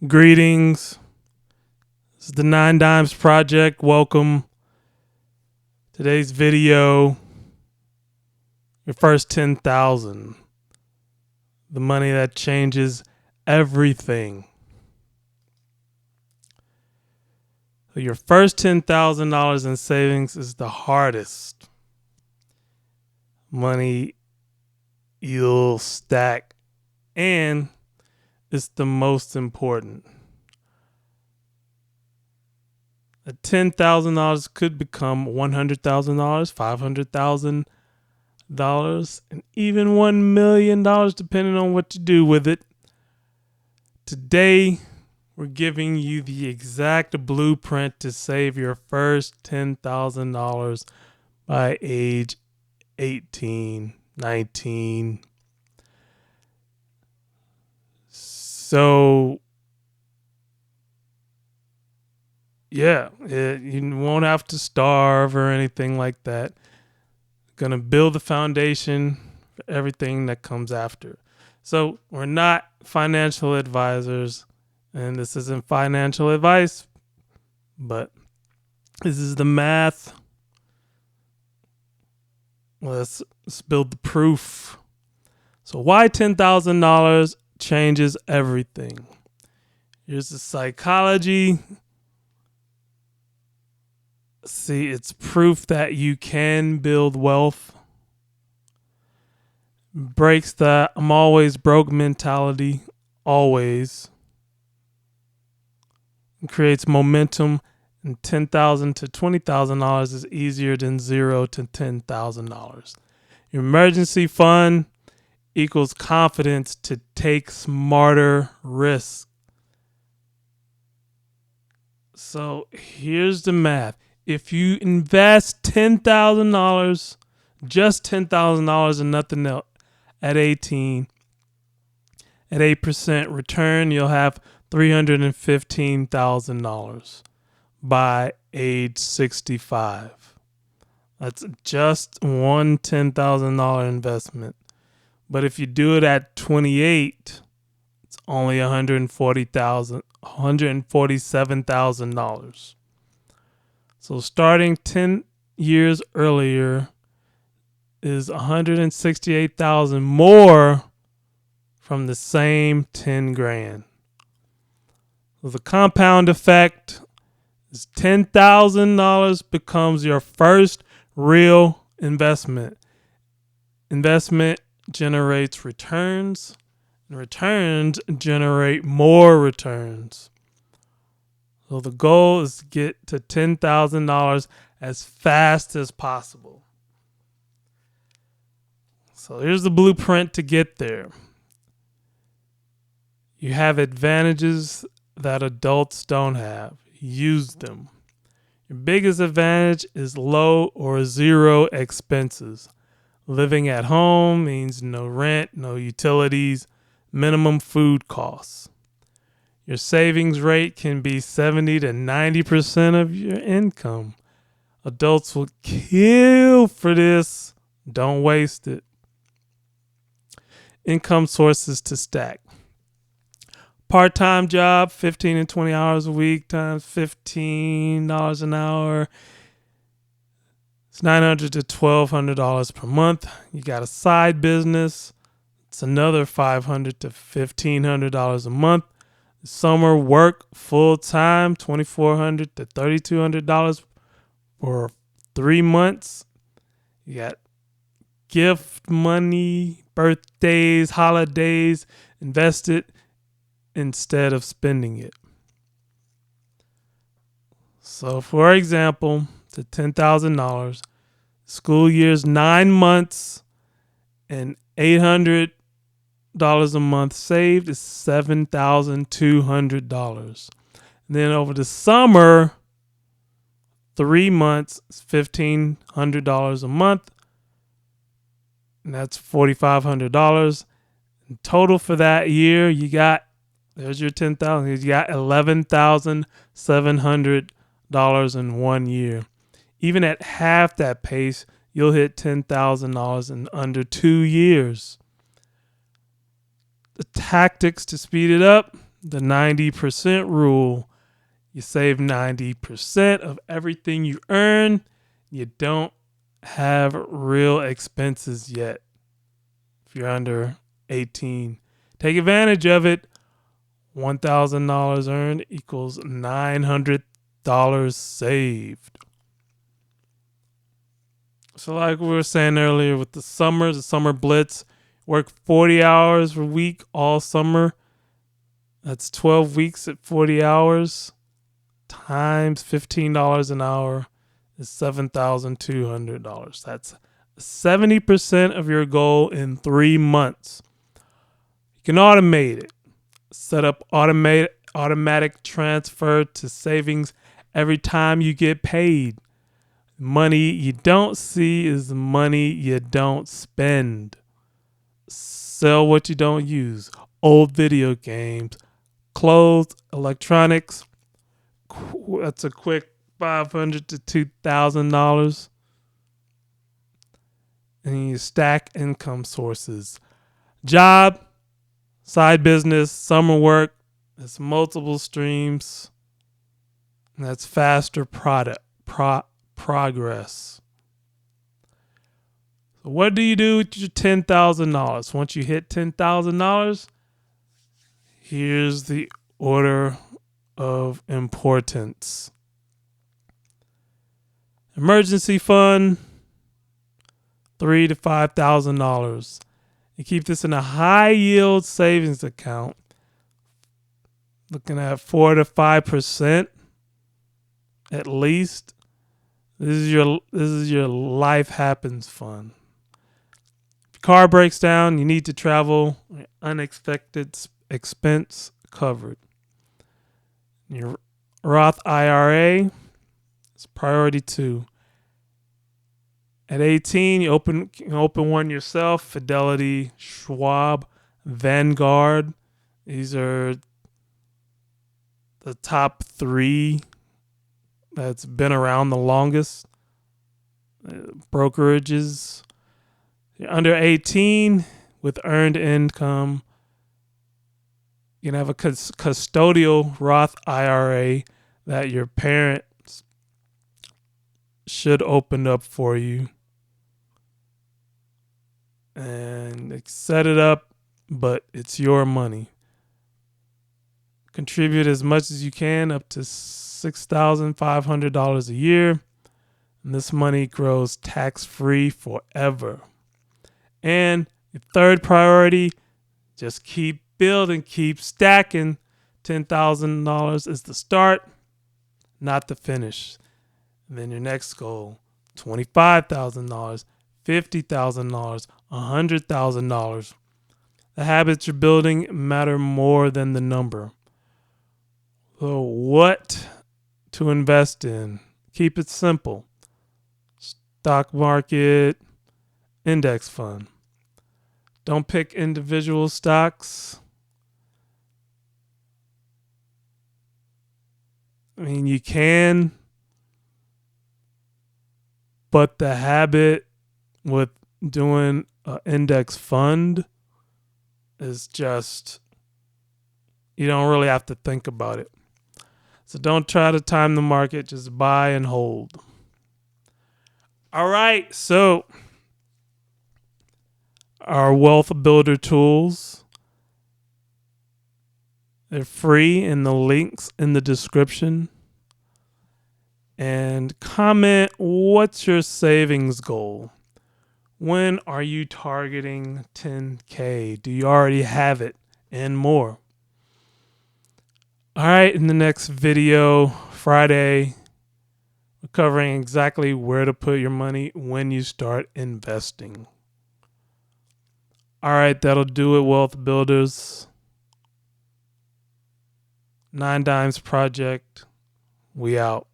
Greetings. This is the 9 Dimes Project. Welcome. Today's video, your first 10,000. The money that changes everything. So your first $10,000 in savings is the hardest money you'll stack, and it's the most important. $10,000 could become $100,000, $500,000, and even $1 million, depending on what you do with it. Today, we're giving you the exact blueprint to save your first $10,000 by age 18, 19. So, yeah, you won't have to starve or anything like that. Going to build the foundation for everything that comes after. So we're not financial advisors, and this isn't financial advice, but this is the math. Let's build the proof. So why $10,000 changes everything? Here's the psychology. See, it's proof that you can build wealth. Breaks the I'm always broke mentality, always. It creates momentum, and $10,000 to $20,000 is easier than $0 to $10,000. Your emergency fund equals confidence to take smarter risks. So here's the math. If you invest $10,000, just $10,000 and nothing else at 18, at 8% return, you'll have $315,000 by age 65. That's just one $10,000 investment. But if you do it at 28, it's only $147,000. So starting 10 years earlier is $168,000 more from the same 10 grand. So the compound effect is $10,000 becomes your first real investment. Investment generates returns, and returns generate more returns. So the goal is to get to $10,000 as fast as possible. So here's the blueprint to get there. You have advantages that adults don't have. Use them. Your biggest advantage is low or zero expenses. Living at home means no rent, no utilities, minimum food costs. Your savings rate can be 70 to 90% of your income. Adults will kill for this. Don't waste it. Income sources to stack. Part-time job, 15 and 20 hours a week times $15 an hour. It's $900 to $1,200 per month. You got a side business. It's another $500 to $1,500 a month. Summer work full-time, $2,400 to $3,200 for 3 months. You got gift money, birthdays, holidays, invested instead of spending it. So for example, to $10,000, school year's 9 months and $800 a month saved is $7,200. And then over the summer, 3 months is $1,500 a month, and that's $4,500. In total for that year, there's your $10,000. You got $11,700 in 1 year. Even at half that pace, you'll hit $10,000 in under 2 years. The tactics to speed it up: the 90% rule. You save 90% of everything you earn. You don't have real expenses yet. If you're under 18, take advantage of it. $1,000 earned equals $900 saved. So like we were saying earlier with the summer blitz, work 40 hours a week all summer. That's 12 weeks at 40 hours times $15 an hour is $7,200. That's 70% of your goal in 3 months. You can automate it. Set up automatic transfer to savings every time you get paid. Money you don't see is money you don't spend. Sell what you don't use. Old video games, clothes, electronics. That's a quick $500 to $2,000. And you stack income sources. Job, side business, summer work. That's multiple streams. And that's faster progress. So what do you do with your $10,000? Once you hit $10,000, here's the order of importance. Emergency fund, $3,000 to $5,000. You keep this in a high yield savings account, looking at 4 to 5% at least. This is your life happens fund. If your car breaks down, you need to travel, unexpected expense covered. Your Roth IRA is priority 2. At 18, you can open one yourself. Fidelity, Schwab, Vanguard. These are the top 3 that's been around the longest. Brokerages. You're under 18 with earned income. You can have a custodial Roth IRA that your parents should open up for you. And set it up, but it's your money. Contribute as much as you can, up to $6,500 a year. And this money grows tax-free forever. And your third priority, just keep building, keep stacking. $10,000 is the start, not the finish. And then your next goal, $25,000, $50,000, $100,000. The habits you're building matter more than the number. So what to invest in? Keep it simple. Stock market, index fund. Don't pick individual stocks. I mean, you can, but the habit with doing an index fund is just, you don't really have to think about it. So don't try to time the market, just buy and hold. All right, so our wealth builder tools, they're free in the links in the description. And comment, what's your savings goal? When are you targeting 10K? Do you already have it? And more. All right, in the next video, Friday, we're covering exactly where to put your money when you start investing. All right, that'll do it, Wealth Builders. 9 Dimes Project, we out.